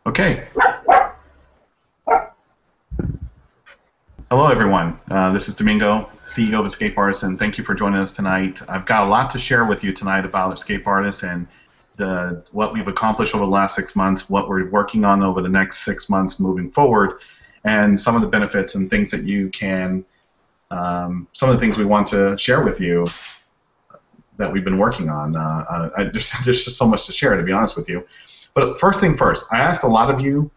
Okay. Hello, everyone. This is Domingo, CEO of EscapeArtist, and thank you for joining us tonight. I've got a lot to share with you tonight about EscapeArtist and what we've accomplished over the last 6 months, what we're working on over the next 6 months moving forward, and some of the benefits and things that you can, some of the things we want to share with you that we've been working on. There's just so much to share, to be honest with you. But first thing first, I asked a lot of you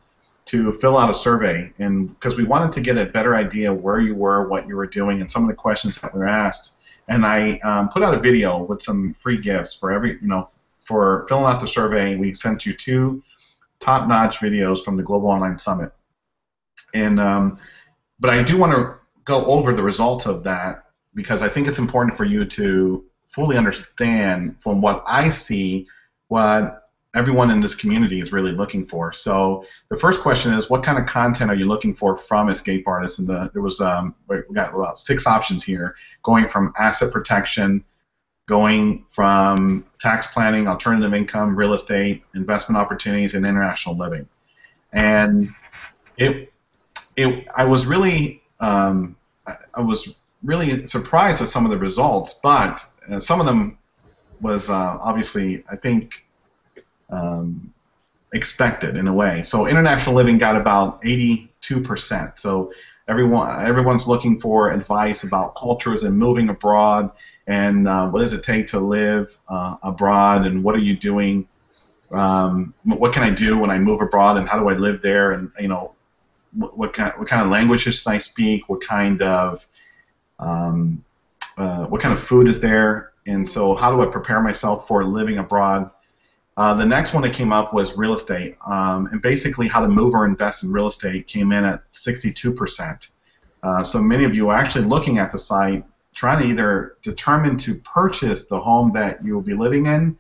to fill out a survey, and because we wanted to get a better idea where you were, what you were doing, and some of the questions that were asked. And I put out a video with some free gifts for for filling out the survey. We sent you 2 top-notch videos from the Global Online Summit. And but I do want to go over the results of that because I think it's important for you to fully understand from what I see what everyone in this community is really looking for. So the first question is, what kind of content are you looking for from EscapeArtist? And there was we got about 6 options here, going from asset protection, going from tax planning, alternative income, real estate, investment opportunities, and international living. And I was really surprised at some of the results, but some of them was obviously, I think, expected in a way. So international living got about 82%. So everyone's looking for advice about cultures and moving abroad, and what does it take to live abroad, and what are you doing? What can I do when I move abroad, and how do I live there? And what kind of languages do I speak? What kind of food is there? And so how do I prepare myself for living abroad? The next one that came up was real estate, and basically how to move or invest in real estate came in at 62%. So many of you are actually looking at the site, trying to either determine to purchase the home that you will be living in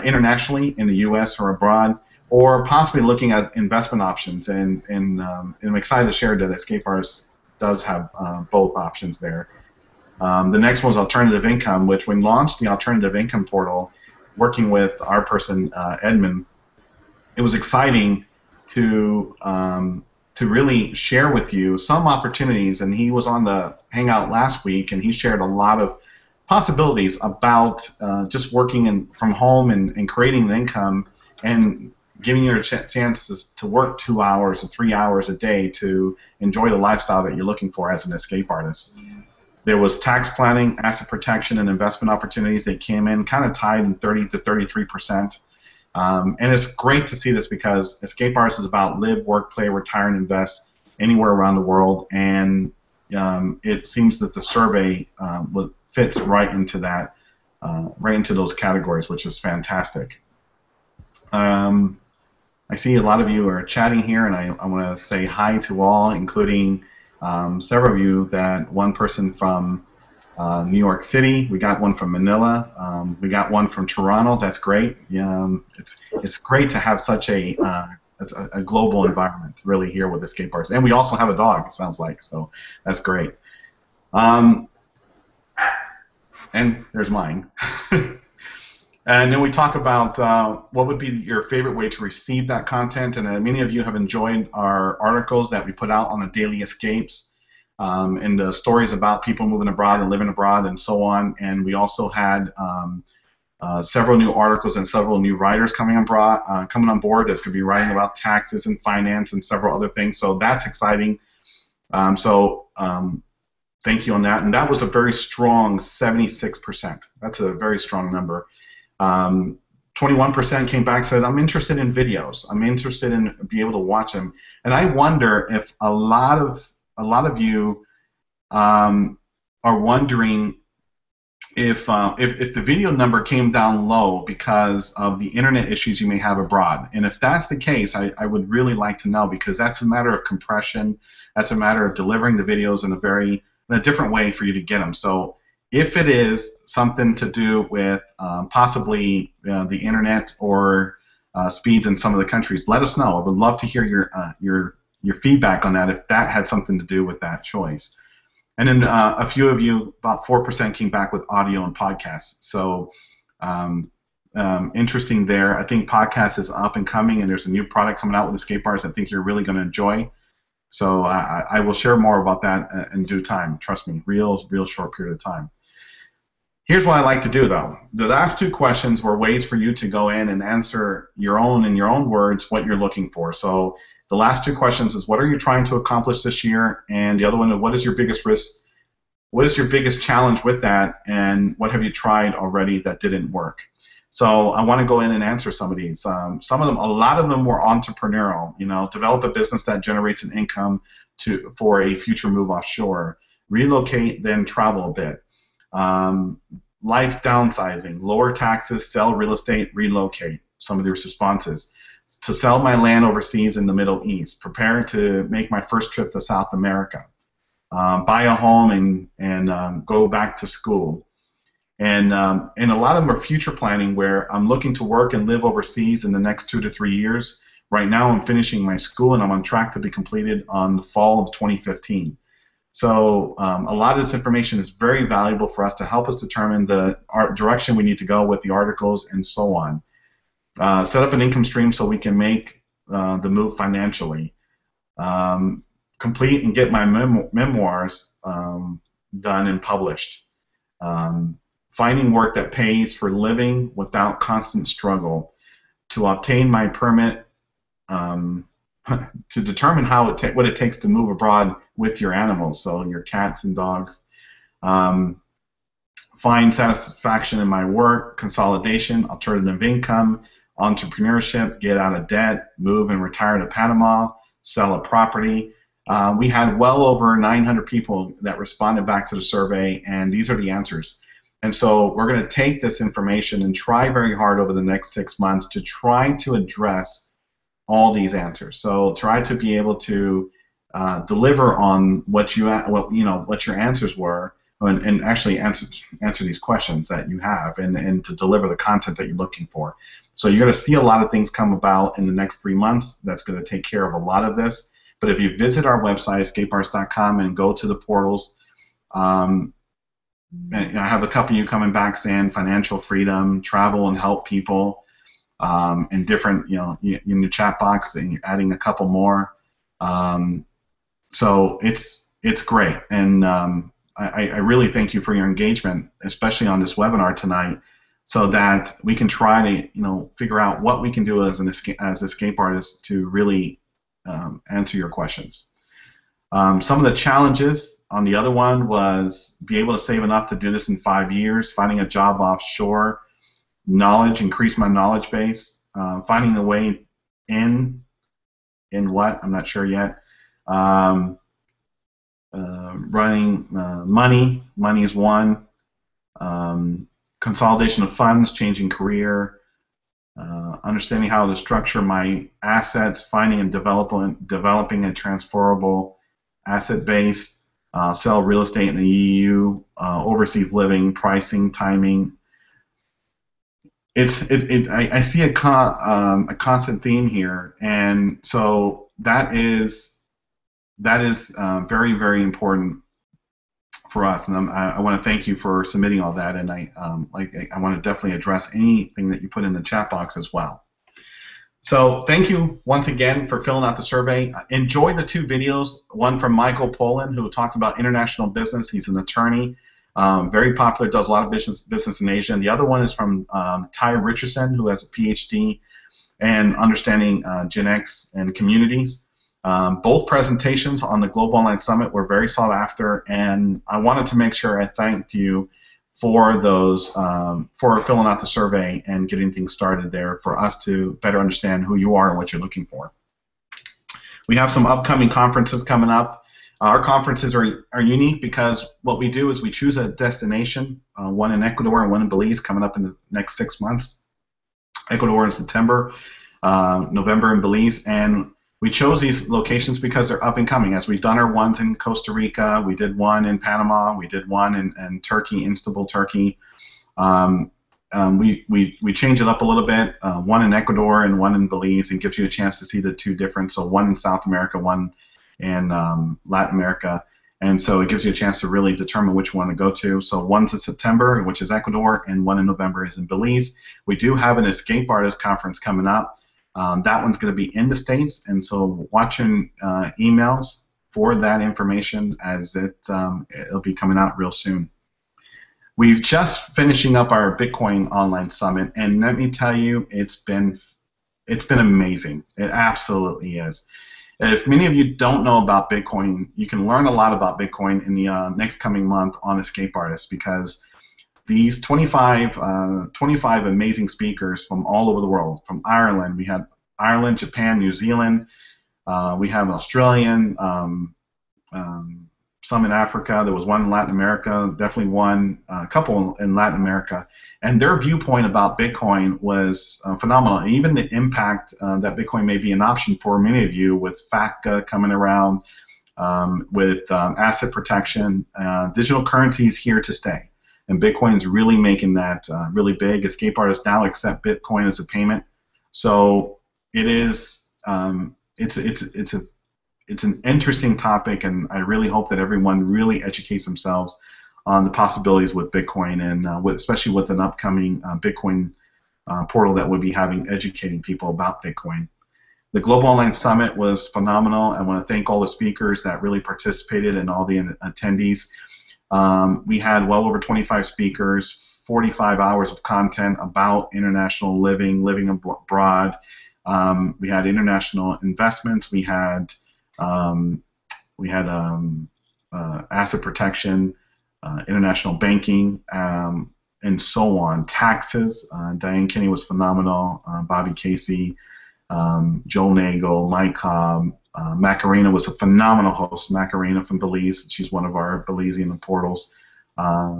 internationally, in the U.S. or abroad, or possibly looking at investment options. And I'm excited to share that EscapeArtist does have both options there. The next one was alternative income, which when launched the alternative income portal, working with our person Edmund, it was exciting to really share with you some opportunities. And he was on the Hangout last week, and he shared a lot of possibilities about just working from home and creating an income and giving you a chance to work 2 hours or 3 hours a day to enjoy the lifestyle that you're looking for as an escape artist. There was tax planning, asset protection, and investment opportunities. They came in kind of tied in 30 to 33%. And it's great to see this because EscapeArtist is about live, work, play, retire, and invest anywhere around the world. And it seems that the survey fits right into that, right into those categories, which is fantastic. I see a lot of you are chatting here, and I want to say hi to all, including several of you. That one person from New York City, we got one from Manila, we got one from Toronto. That's great. It's great to have such a global environment really here with EscapeArtist, and we also have a dog. It sounds like, so that's great. And there's mine. And then we talk about what would be your favorite way to receive that content. And many of you have enjoyed our articles that we put out on the daily escapes and the stories about people moving abroad and living abroad and so on. And we also had several new articles and several new writers coming on board that's going to be writing about taxes and finance and several other things. So that's exciting. Thank you on that. And that was a very strong 76%. That's a very strong number. 21% came back and said, I'm interested in videos. I'm interested in being able to watch them. And I wonder if a lot of you are wondering if the video number came down low because of the internet issues you may have abroad. And if that's the case, I would really like to know, because that's a matter of compression. That's a matter of delivering the videos in a different way for you to get them. So if it is something to do with possibly the internet or speeds in some of the countries, let us know. I would love to hear your feedback on that, if that had something to do with that choice. And then a few of you, about 4%, came back with audio and podcasts. So interesting there. I think podcast is up and coming, and there's a new product coming out with EscapeArtist I think you're really going to enjoy. So I will share more about that in due time. Trust me, real short period of time. Here's what I like to do, though. The last two questions were ways for you to go in and answer in your own words what you're looking for. So the last two questions is, what are you trying to accomplish this year? And the other one is, what is your biggest risk? What is your biggest challenge with that? And what have you tried already that didn't work? So I want to go in and answer some of these. Some of them, a lot of them were entrepreneurial. You know, develop a business that generates an income for a future move offshore. Relocate, then travel a bit. Life downsizing, lower taxes, sell real estate, relocate. Some of these responses. To sell my land overseas in the Middle East. Prepare to make my first trip to South America. Buy a home and go back to school. And a lot of them are future planning, where I'm looking to work and live overseas in the next 2 to 3 years. Right now I'm finishing my school, and I'm on track to be completed on the fall of 2015. So a lot of this information is very valuable for us to help us determine the direction we need to go with the articles and so on. Set up an income stream so we can make the move financially. Complete and get my memoirs done and published. Finding work that pays for living without constant struggle. To obtain my permit. To determine what it takes to move abroad with your animals, so your cats and dogs. Find satisfaction in my work, consolidation, alternative income, entrepreneurship, get out of debt, move and retire to Panama, sell a property. We had well over 900 people that responded back to the survey, and these are the answers. And so we're going to take this information and try very hard over the next 6 months to try to address all these answers. So try to be able to deliver on what your answers were, and actually answer these questions that you have, and to deliver the content that you're looking for. So you're going to see a lot of things come about in the next 3 months. That's going to take care of a lot of this. But if you visit our website, escapeartist.com, and go to the portals, and I have a couple of you coming back saying financial freedom, travel and help people, and different, in the chat box, and you're adding a couple more. So it's great, and I really thank you for your engagement, especially on this webinar tonight, so that we can try to figure out what we can do as escape artists to really answer your questions. Some of the challenges on the other one was be able to save enough to do this in 5 years, finding a job offshore, knowledge, increase my knowledge base, finding a way in what, I'm not sure yet, running money is one, consolidation of funds, changing career, understanding how to structure my assets, finding and developing a transferable asset base, sell real estate in the EU, overseas living, pricing, timing. I see a constant theme here, and so that is very, very important for us. And I want to thank you for submitting all that, and I want to definitely address anything that you put in the chat box as well. So thank you once again for filling out the survey. Enjoy the 2 videos, one from Michael Pollan, who talks about international business. He's an attorney, very popular, does a lot of business in Asia. And the other one is from Ty Richardson, who has a PhD in understanding Gen X and communities. Both presentations on the Global Online Summit were very sought after, and I wanted to make sure I thanked you for those, for filling out the survey and getting things started there for us to better understand who you are and what you're looking for. We have some upcoming conferences coming up. Our conferences are unique because what we do is we choose a destination, one in Ecuador and one in Belize, coming up in the next 6 months. Ecuador in September, November in Belize, and we chose these locations because they're up and coming. As we've done our ones in Costa Rica, we did one in Panama, we did one in Turkey, Istanbul, Turkey. We change it up a little bit, one in Ecuador and one in Belize, and gives you a chance to see the 2 different, so one in South America, one in Latin America. And so it gives you a chance to really determine which one to go to. So one's in September, which is Ecuador, and one in November is in Belize. We do have an EscapeArtist conference coming up. That one's going to be in the States, and so watch your emails for that information as it'll be coming out real soon. We've just finishing up our Bitcoin online summit, and let me tell you, it's been amazing. It absolutely is. If many of you don't know about Bitcoin, you can learn a lot about Bitcoin in the next coming month on EscapeArtist, because these 25 amazing speakers from all over the world, from Ireland, we had Ireland, Japan, New Zealand, we have an Australian, some in Africa, there was one in Latin America, definitely one, a couple in Latin America, and their viewpoint about Bitcoin was phenomenal. Even the impact that Bitcoin may be an option for many of you with FATCA coming around, with asset protection, digital currency is here to stay. And Bitcoin is really making that really big. EscapeArtists now accept Bitcoin as a payment, so it is. It's an interesting topic, and I really hope that everyone really educates themselves on the possibilities with Bitcoin, and especially with an upcoming Bitcoin portal that we'll be having, educating people about Bitcoin. The Global Online Summit was phenomenal. I want to thank all the speakers that really participated and all the attendees. We had well over 25 speakers, 45 hours of content about international living abroad. We had international investments. We had asset protection, international banking, and so on. Taxes. Diane Kinney was phenomenal. Bobby Casey, Joel Nagel, Mike Cobb. Macarena was a phenomenal host. Macarena from Belize. She's one of our Belizean portals.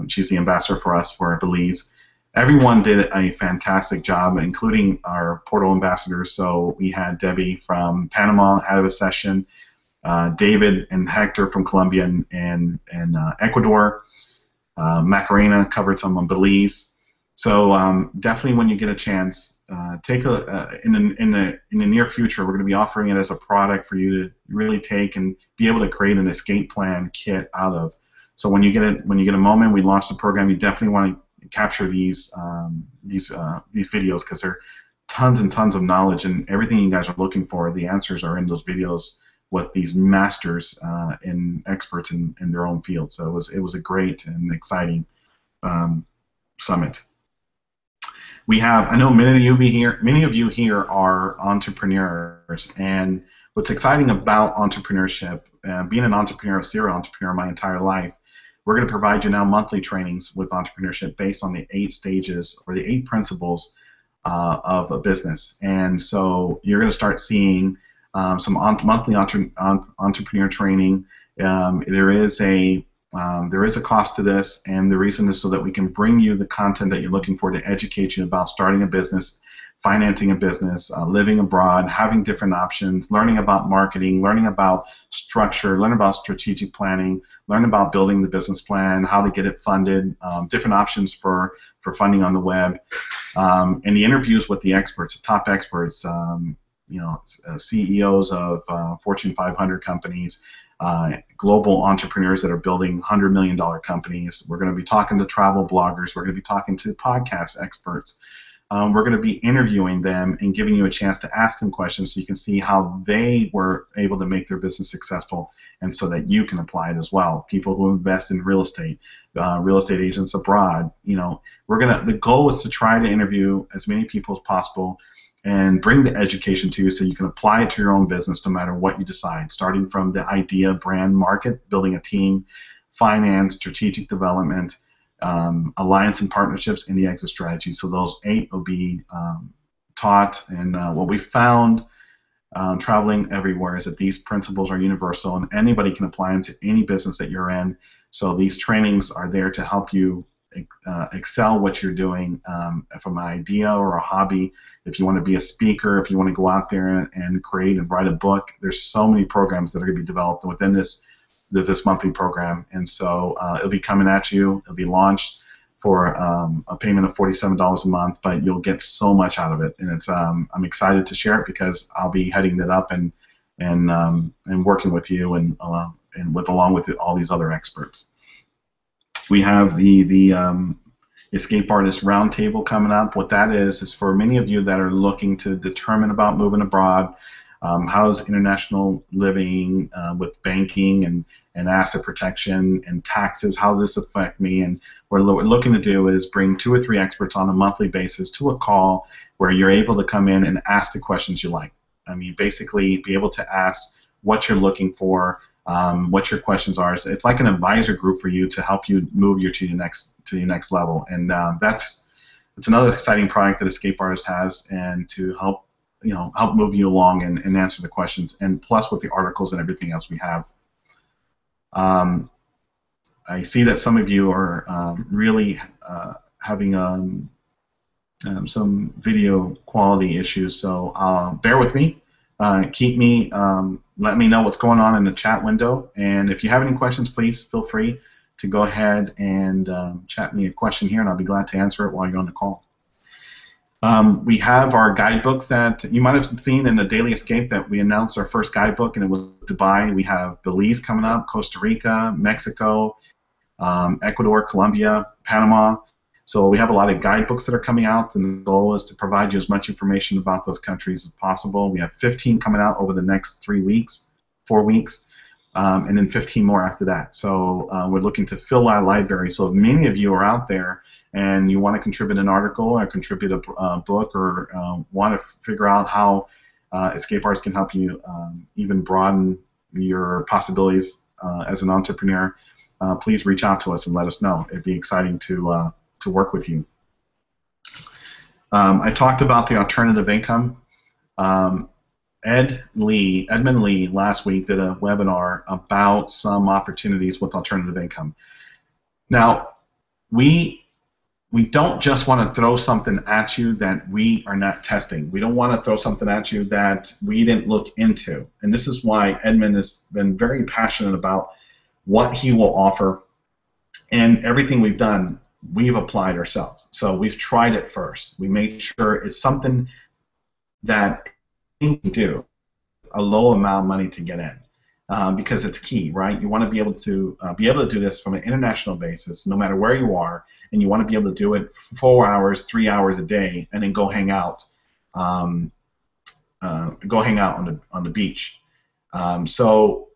She's the ambassador for us for Belize. Everyone did a fantastic job, including our portal ambassadors. So we had Debbie from Panama out of a session, David and Hector from Colombia and Ecuador. Macarena covered some on Belize. So definitely, when you get a chance, take in the near future, we're going to be offering it as a product for you to really take and be able to create an escape plan kit out of. So when you get a moment, we launch the program. You definitely want to capture these videos, because they're tons and tons of knowledge, and everything you guys are looking for, the answers are in those videos with these masters and experts in their own field. So it was a great and exciting summit. We have, I know many of you here are entrepreneurs, and what's exciting about entrepreneurship, being an entrepreneur, a serial entrepreneur my entire life, we're going to provide you now monthly trainings with entrepreneurship based on the 8 stages or the 8 principles of a business. And so you're going to start seeing some monthly entrepreneur training. There is a cost to this, and the reason is so that we can bring you the content that you're looking for to educate you about starting a business, financing a business, living abroad, having different options, learning about marketing, learning about structure, learning about strategic planning, learn about building the business plan, how to get it funded, different options for funding on the web, and the interviews with the experts, the top experts, CEOs of Fortune 500 companies, global entrepreneurs that are building $100 million companies. We're going to be talking to travel bloggers. We're going to be talking to podcast experts. We're going to be interviewing them and giving you a chance to ask them questions so you can see how they were able to make their business successful, and so that you can apply it as well. People who invest in real estate agents abroad. The goal is to try to interview as many people as possible and bring the education to you so you can apply it to your own business no matter what you decide, starting from the idea, brand, market, building a team, finance, strategic development, alliance and partnerships, and the exit strategy. So those 8 will be taught, and what we found traveling everywhere is that these principles are universal, and anybody can apply them to any business that you're in. So these trainings are there to help you excel what you're doing from an idea or a hobby. If you want to be a speaker, if you want to go out there and create and write a book, there's so many programs that are going to be developed within this monthly program, and so it'll be coming at you. It'll be launched for a payment of $47 a month, but you'll get so much out of it, and it's I'm excited to share it because I'll be heading that up, and and working with you and along with all these other experts. We have the Escape Artist Roundtable coming up. What that is for many of you that are looking to determine about moving abroad. How's international living with banking and asset protection and taxes? How does this affect me? And what we're looking to do is bring 2 or 3 experts on a monthly basis to a call where you're able to come in and ask the questions you like. I mean, basically be able to ask what you're looking for, what your questions are. So it's like an advisor group for you to help you move you to your next level. And it's another exciting product that EscapeArtist has, and to help move you along and answer the questions, and plus with the articles and everything else we have. I see that some of you are really having some video quality issues, so bear with me. Let me know what's going on in the chat window, and if you have any questions, please feel free to go ahead and chat me a question here, and I'll be glad to answer it while you're on the call. We have our guidebooks that you might have seen in the Daily Escape that we announced our first guidebook, and it was Dubai. We have Belize coming up, Costa Rica, Mexico, Ecuador, Colombia, Panama. So we have a lot of guidebooks that are coming out, and the goal is to provide you as much information about those countries as possible. We have 15 coming out over the next 4 weeks, and then 15 more after that. So we're looking to fill our library. So if many of you are out there and you want to contribute an article or contribute a book, or want to figure out how EscapeArtist can help you even broaden your possibilities as an entrepreneur, please reach out to us and let us know. It'd be exciting to work with you. I talked about the alternative income. Edmund Lee last week did a webinar about some opportunities with alternative income. Now, we don't just want to throw something at you that we are not testing. We don't want to throw something at you that we didn't look into. And this is why Edmund has been very passionate about what he will offer, and everything we've done, we've applied ourselves. So we've tried it first. We made sure it's something that you can do a low amount of money to get in. Because it's key, right? You want to be able to do this from an international basis, no matter where you are, and you want to be able to do it for 4 hours, 3 hours a day, and then go hang out on the beach. So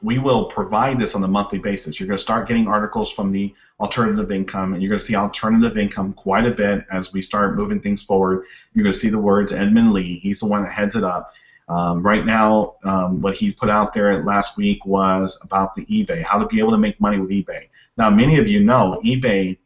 we will provide this on a monthly basis. You're going to start getting articles from the alternative income, and you're going to see alternative income quite a bit as we start moving things forward. You're going to see the words Edmund Lee. He's the one that heads it up. Right now, what he put out there last week was about the eBay, how to be able to make money with eBay. Now, many of you know eBay.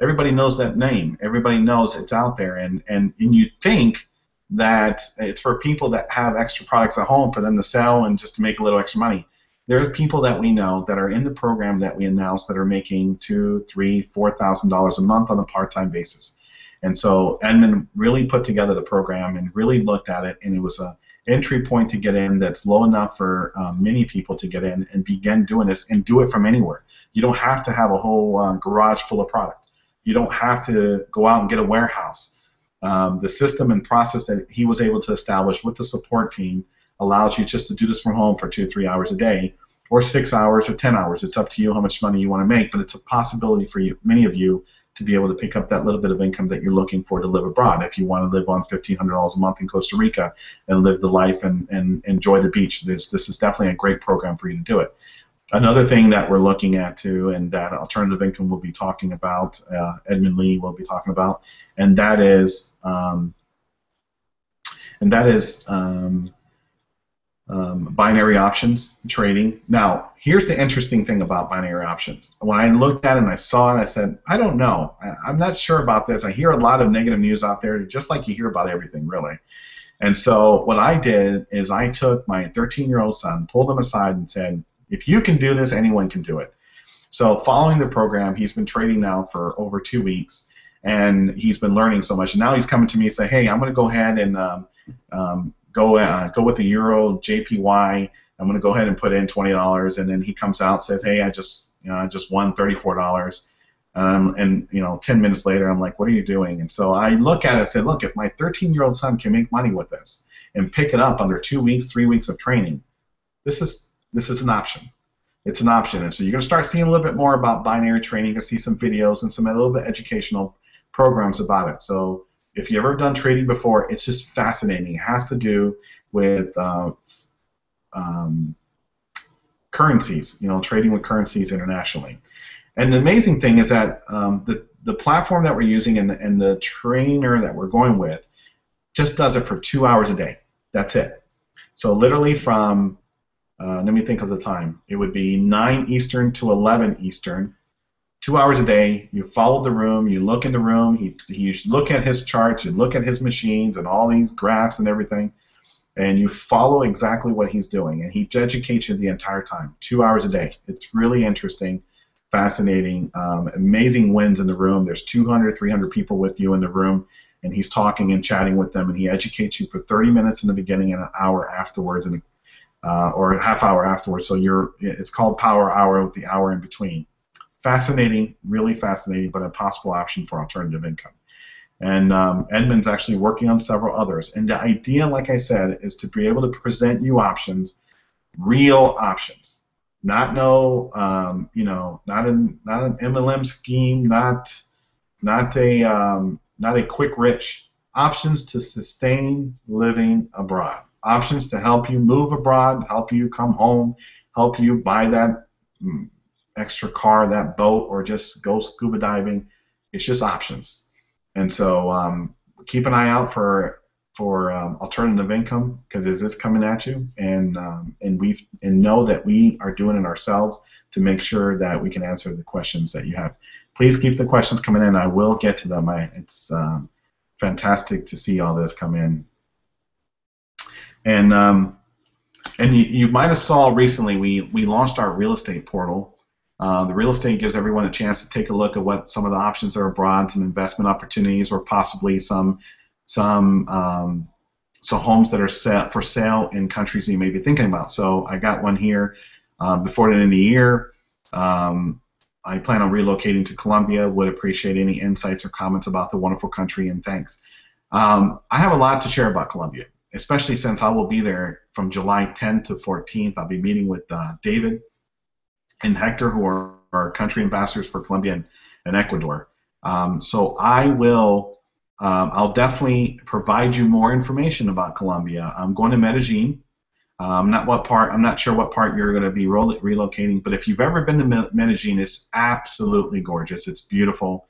Everybody knows that name. Everybody knows it's out there, and you think that it's for people that have extra products at home for them to sell and just to make a little extra money. There are people that we know that are in the program that we announced that are making $2,000, $3,000, $4,000 a month on a part-time basis. And so Edmund really put together the program and really looked at it, and it was a entry point to get in that's low enough for many people to get in and begin doing this, and do it from anywhere. You don't have to have a whole garage full of product. You don't have to go out and get a warehouse. The system and process that he was able to establish with the support team allows you just to do this from home for 2 or 3 hours a day, or 6 hours or 10 hours. It's up to you how much money you want to make, but it's a possibility for you, many of you, to be able to pick up that little bit of income that you're looking for to live abroad. If you want to live on $1,500 a month in Costa Rica and live the life and enjoy the beach, this is definitely a great program for you to do it. Another thing that we're looking at too, and that alternative income will be talking about, Edmund Lee will be talking about, and that is binary options trading. Now, here's the interesting thing about binary options. When I looked at it and I saw it, I said, I don't know. I'm not sure about this. I hear a lot of negative news out there, just like you hear about everything, really. And so what I did is I took my 13-year-old son, pulled him aside, and said, if you can do this, anyone can do it. So following the program, he's been trading now for over 2 weeks, and he's been learning so much. And now he's coming to me and say, hey, I'm going to go ahead and go with the Euro JPY. I'm going to go ahead and put in $20, and then he comes out and says, hey, I just won $34. And 10 minutes later, I'm like, what are you doing? And so I look at it and say, look, if my 13-year-old son can make money with this and pick it up under 2 weeks, 3 weeks of training, this is an option. It's an option. And so you're going to start seeing a little bit more about binary training. You're going to see some videos and some a little bit educational programs about it. So if you've ever done trading before, it's just fascinating. It has to do with currencies, trading with currencies internationally. And the amazing thing is that the platform that we're using and the trainer that we're going with just does it for 2 hours a day. That's it. So literally from, let me think of the time, it would be 9 Eastern to 11 Eastern, 2 hours a day. You follow the room, you look in the room, you look at his charts, you look at his machines and all these graphs and everything, and you follow exactly what he's doing. And he educates you the entire time, 2 hours a day. It's really interesting. Fascinating, amazing wins in the room. There's 200, 300 people with you in the room, and he's talking and chatting with them, and he educates you for 30 minutes in the beginning and an hour afterwards, or a half hour afterwards. So it's called Power Hour with the hour in between. Fascinating, really fascinating, but a possible option for alternative income. And Edmund's actually working on several others. And the idea, like I said, is to be able to present you options, real options. Not not an MLM scheme, not a quick rich. Options to sustain living abroad. Options to help you move abroad, help you come home, help you buy that extra car, that boat, or just go scuba diving. It's just options. And so keep an eye out for alternative income, because it is coming at you, and know that we are doing it ourselves to make sure that we can answer the questions that you have. Please keep the questions coming in. I will get to them. It's fantastic to see all this come in. And you might have saw recently we launched our real estate portal. The real estate gives everyone a chance to take a look at what some of the options are abroad, some investment opportunities, or possibly some homes that are set for sale in countries that you may be thinking about. So I got one here before the end of the year. I plan on relocating to Colombia. Would appreciate any insights or comments about the wonderful country, and thanks. I have a lot to share about Colombia, especially since I will be there from July 10th to 14th. I'll be meeting with David and Hector, who are our country ambassadors for Colombia and Ecuador. So I'll definitely provide you more information about Colombia. I'm going to Medellin. I'm not sure what part you're going to be relocating, but if you've ever been to Medellin, it's absolutely gorgeous. It's beautiful.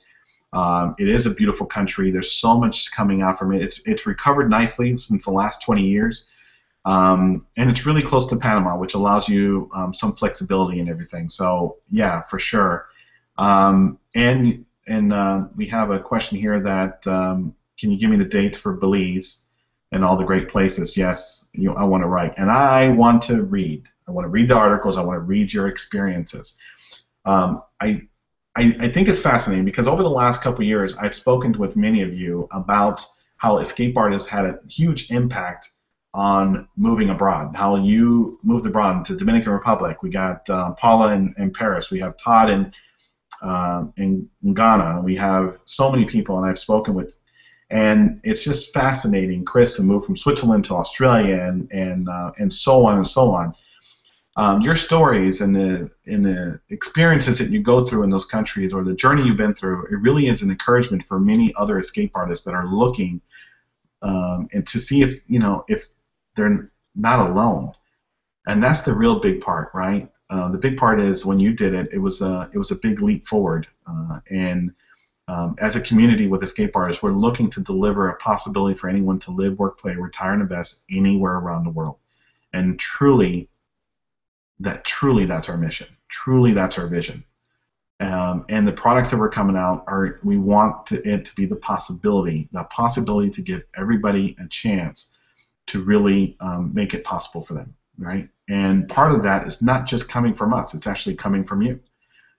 It is a beautiful country. There's so much coming out from it. It's recovered nicely since the last 20 years, and it's really close to Panama, which allows you some flexibility and everything. So yeah, for sure. And we have a question here that can you give me the dates for Belize and all the great places? Yes, I want to write, and I want to read. I want to read the articles. I want to read your experiences. I think it's fascinating because over the last couple of years, I've spoken with many of you about how EscapeArtist had a huge impact on moving abroad, how you moved abroad to Dominican Republic. We got Paula in Paris. We have Todd in Ghana. We have so many people, and I've spoken with, and it's just fascinating. Chris, who moved from Switzerland to Australia, and so on and so on. Your stories and the experiences that you go through in those countries, or the journey you've been through, it really is an encouragement for many other escape artists that are looking and to see if they're not alone. And that's the real big part, right? The big part is when you did it, it was a big leap forward. As a community with escape artists, we're looking to deliver a possibility for anyone to live, work, play, retire, and invest anywhere around the world. And truly, that's our mission. Truly, that's our vision. And the products that we're coming out we want it to be the possibility to give everybody a chance to really make it possible for them, right? And part of that is not just coming from us; it's actually coming from you.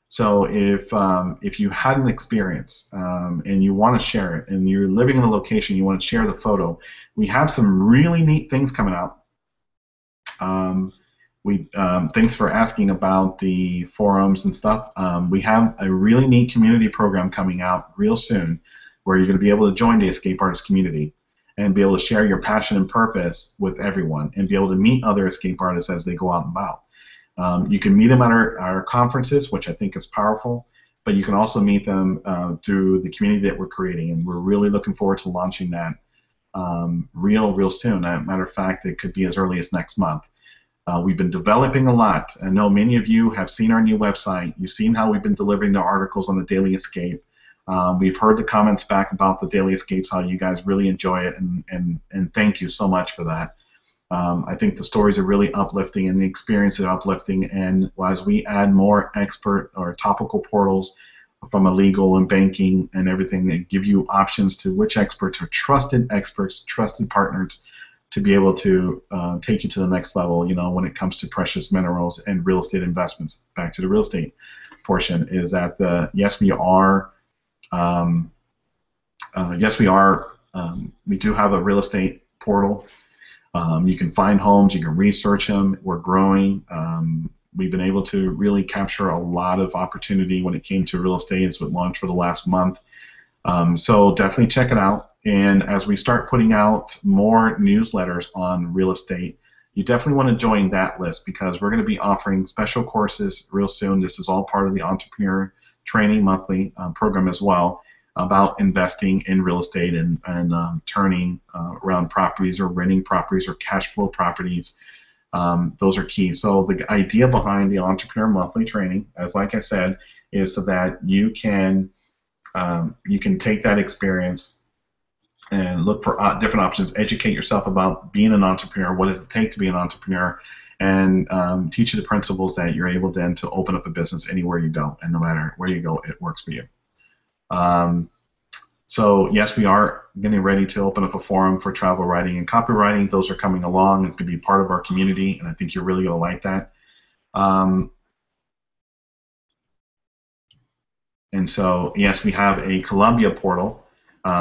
So if you had an experience and you want to share it, and you're living in a location, you want to share the photo, we have some really neat things coming out. Thanks for asking about the forums and stuff. We have a really neat community program coming out real soon, where you're going to be able to join the Escape Artist community and be able to share your passion and purpose with everyone, and be able to meet other escape artists as they go out and about. You can meet them at our conferences, which I think is powerful, but you can also meet them through the community that we're creating, and we're really looking forward to launching that real soon. As a matter of fact, it could be as early as next month. We've been developing a lot. I know many of you have seen our new website. You've seen how we've been delivering the articles on the Daily Escape. We've heard the comments back about the Daily Escapes, how you guys really enjoy it, and thank you so much for that. I think the stories are really uplifting, and the experience is uplifting, and as we add more expert or topical portals from a legal and banking and everything, that give you options to which experts are trusted experts, trusted partners, to be able to take you to the next level, when it comes to precious minerals and real estate investments. Back to the real estate portion, is that yes, we are. We do have a real estate portal. You can find homes, you can research them. We're growing. We've been able to really capture a lot of opportunity when it came to real estate as we launched for the last month. So definitely check it out. And as we start putting out more newsletters on real estate, you definitely want to join that list, because we're going to be offering special courses real soon. This is all part of the Entrepreneur Training Monthly program as well, about investing in real estate and turning around properties, or renting properties, or cash flow properties. Those are key. So the idea behind the Entrepreneur Monthly Training, as like I said, is so that you can take that experience and look for different options, educate yourself about being an entrepreneur, what does it take to be an entrepreneur, and teach you the principles that you're able then to open up a business anywhere you go, and no matter where you go, it works for you. So yes, we are getting ready to open up a forum for travel writing and copywriting. Those are coming along. It's going to be part of our community, and I think you're really going to like that. And so yes, we have a Colombia portal.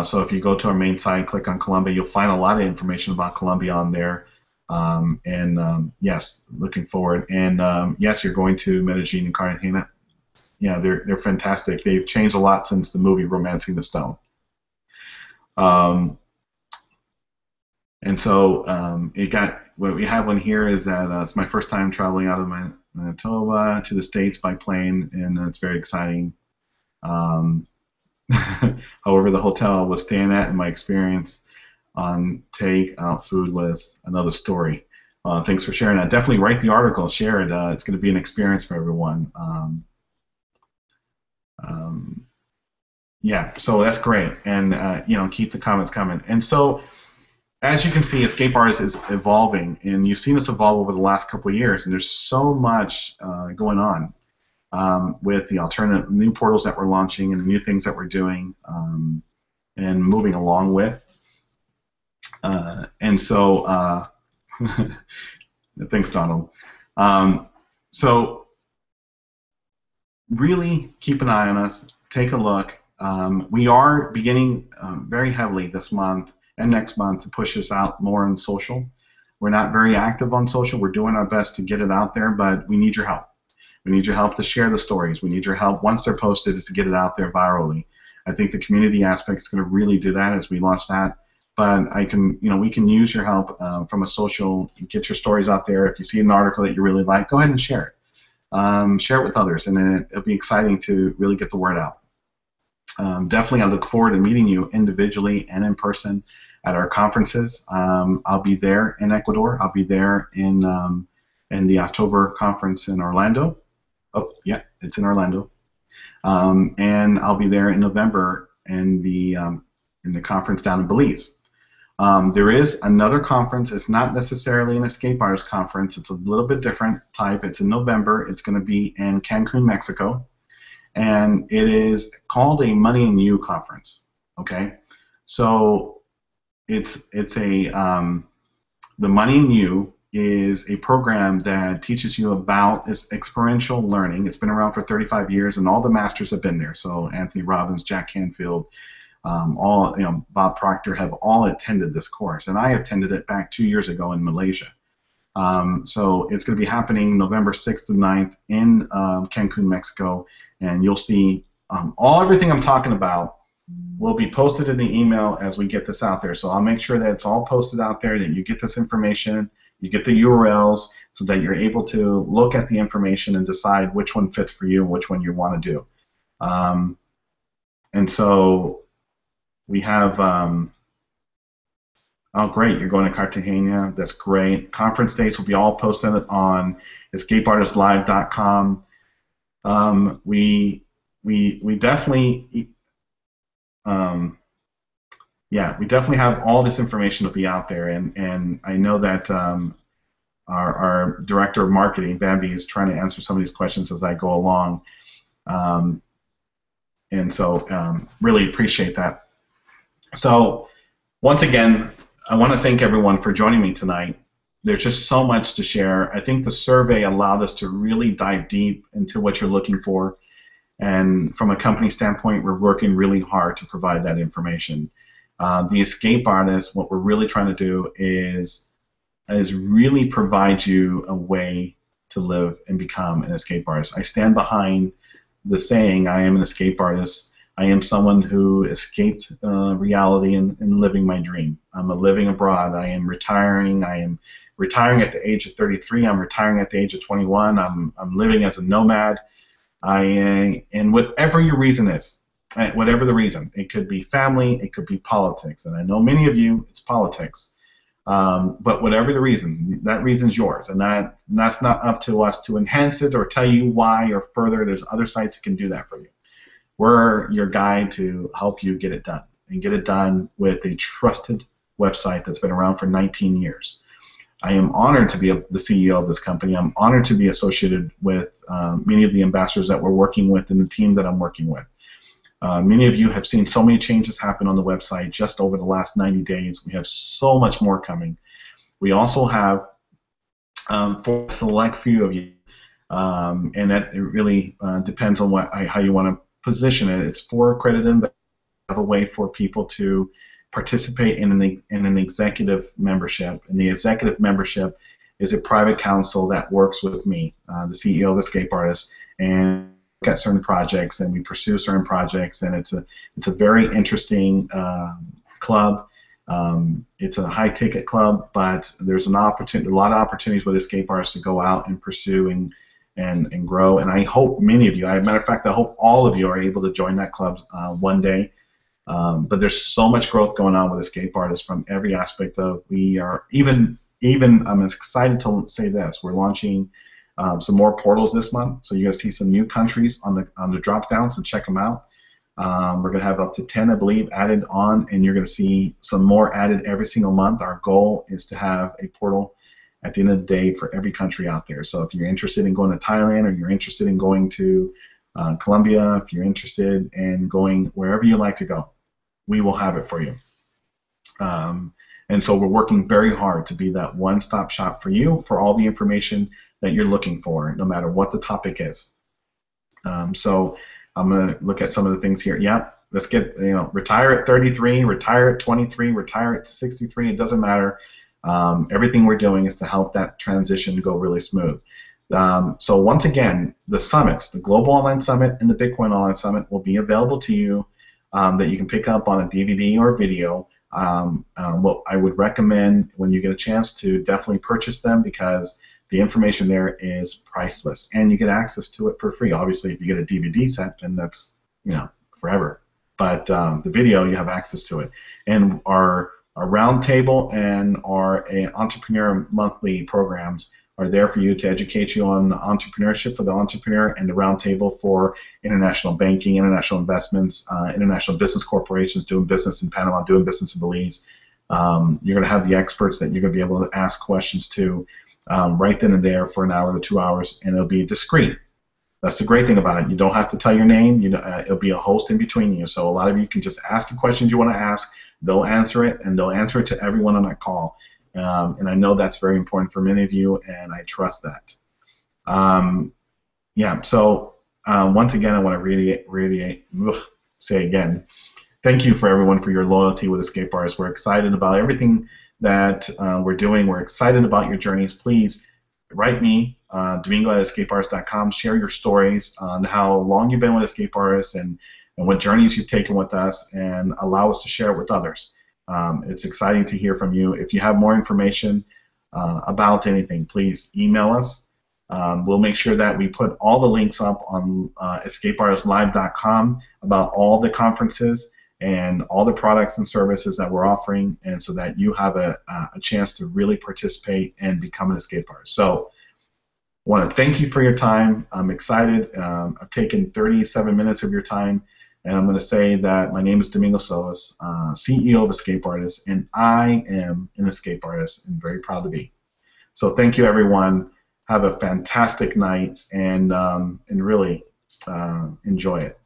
So if you go to our main site, click on Colombia, you'll find a lot of information about Colombia on there. Yes, looking forward. And yes, you're going to Medellin and Cartagena. Yeah, they're fantastic. They've changed a lot since the movie Romancing the Stone. And so what we have on here is that it's my first time traveling out of Manitoba to the States by plane, and it's very exciting. However, the hotel I was staying at and my experience on take-out food was another story. Thanks for sharing that. Definitely write the article, share it. It's going to be an experience for everyone. Yeah, so that's great, and keep the comments coming. And so, as you can see, Escape Artist is evolving, and you've seen us evolve over the last couple of years, and there's so much going on with the alternative new portals that we're launching and the new things that we're doing and moving along with. And so, thanks, Donald. So, really keep an eye on us. Take a look. We are beginning very heavily this month and next month to push this out more on social. We're not very active on social. We're doing our best to get it out there, but we need your help. We need your help to share the stories. We need your help once they're posted is to get it out there virally. I think the community aspect is going to really do that as we launch that. But we can use your help from a social. Get your stories out there. If you see an article that you really like, go ahead and share it. Share it with others, and it'll be exciting to really get the word out. Definitely, I look forward to meeting you individually and in person at our conferences. I'll be there in Ecuador. I'll be there in the October conference in Orlando. Oh, yeah, it's in Orlando. And I'll be there in November in the conference down in Belize. There is another conference. It's not necessarily an Escape Artist conference. It's a little bit different type. It's in November. It's going to be in Cancun, Mexico. And it is called a Money and You conference. Okay? So it's the Money and You is a program that teaches you about this experiential learning. It's been around for 35 years, and all the masters have been there. So Anthony Robbins, Jack Canfield, Bob Proctor have all attended this course, and I attended it back 2 years ago in Malaysia. So it's going to be happening November 6th through 9th in Cancun, Mexico, and you'll see everything I'm talking about will be posted in the email as we get this out there. So I'll make sure that it's all posted out there, that you get this information, you get the URLs, so that you're able to look at the information and decide which one fits for you and which one you want to do. And so we have, oh great, you're going to Cartagena, that's great. Conference dates will be all posted on EscapeArtistLive.com. We definitely, we definitely have all this information to be out there, and I know that our director of marketing, Bambi, is trying to answer some of these questions as I go along, and so really appreciate that. So once again, I want to thank everyone for joining me tonight. There's just so much to share. I think the survey allowed us to really dive deep into what you're looking for. And from a company standpoint, we're working really hard to provide that information. The Escape Artist, what we're really trying to do is really provide you a way to live and become an escape artist. I stand behind the saying, I am an escape artist. I am someone who escaped reality and living my dream. I'm living abroad. I am retiring. I am retiring at the age of 33. I'm retiring at the age of 21. I'm living as a nomad. And whatever your reason is, whatever the reason, it could be family, it could be politics, and I know many of you, it's politics. But whatever the reason, that reason's yours, and that's not up to us to enhance it or tell you why or further. There's other sites that can do that for you. We're your guide to help you get it done, and get it done with a trusted website that's been around for 19 years. I am honored to be the CEO of this company. I'm honored to be associated with many of the ambassadors that we're working with and the team that I'm working with. Many of you have seen so many changes happen on the website just over the last 90 days. We have so much more coming. We also have, for a select few of you, and that it really depends on how you want to position it. It's for accredited investors. We have a way for people to participate in an executive membership, and the executive membership is a private council that works with me, the CEO of Escape Artist, and look at certain projects, and we pursue certain projects, and it's a very interesting club. It's a high ticket club, but there's a lot of opportunities with Escape Artists to go out and pursue and grow. And I hope many of you, as a matter of fact, I hope all of you are able to join that club one day. But there's so much growth going on with Escape Artists from every aspect of. We are even I'm excited to say this. We're launching some more portals this month, so you're going to see some new countries on the drop down, so check them out. We're going to have up to 10, I believe, added on, and you're going to see some more added every single month. Our goal is to have a portal at the end of the day for every country out there. So if you're interested in going to Thailand, or you're interested in going to Colombia, if you're interested in going wherever you like to go, we will have it for you. And so we're working very hard to be that one-stop shop for you for all the information that you're looking for, no matter what the topic is. So I'm going to look at some of the things here. Yeah, let's get, retire at 33, retire at 23, retire at 63. It doesn't matter. Everything we're doing is to help that transition go really smooth. So once again, the summits, the Global Online Summit and the Bitcoin Online Summit, will be available to you that you can pick up on a DVD or a video. What I would recommend when you get a chance to definitely purchase them, because the information there is priceless, and you get access to it for free. Obviously, if you get a DVD set, then that's forever. But the video, you have access to it. And our roundtable and our entrepreneur monthly programs are there for you to educate you on entrepreneurship for the entrepreneur, and the roundtable for international banking, international investments, international business corporations, doing business in Panama, doing business in Belize. You're going to have the experts that you're going to be able to ask questions to right then and there for an hour to 2 hours, and it'll be discreet. That's the great thing about it. You don't have to tell your name. It'll be a host in between you. So a lot of you can just ask the questions you want to ask. They'll answer it, and they'll answer it to everyone on that call. And I know that's very important for many of you, and I trust that. So once again, I want to say again, thank you for everyone for your loyalty with Escape Artists. We're excited about everything that we're doing. We're excited about your journeys. Please write me, Domingo at EscapeArtist.com. Share your stories on how long you've been with Escape Artists and what journeys you've taken with us, and allow us to share it with others. It's exciting to hear from you. If you have more information about anything, please email us. We'll make sure that we put all the links up on EscapeArtistLive.com about all the conferences and all the products and services that we're offering, and so that you have a chance to really participate and become an escape artist. So I want to thank you for your time. I'm excited. I've taken 37 minutes of your time, and I'm going to say that my name is Domingo Silvas, CEO of Escape Artist, and I am an escape artist and very proud to be. So thank you, everyone. Have a fantastic night, and really enjoy it.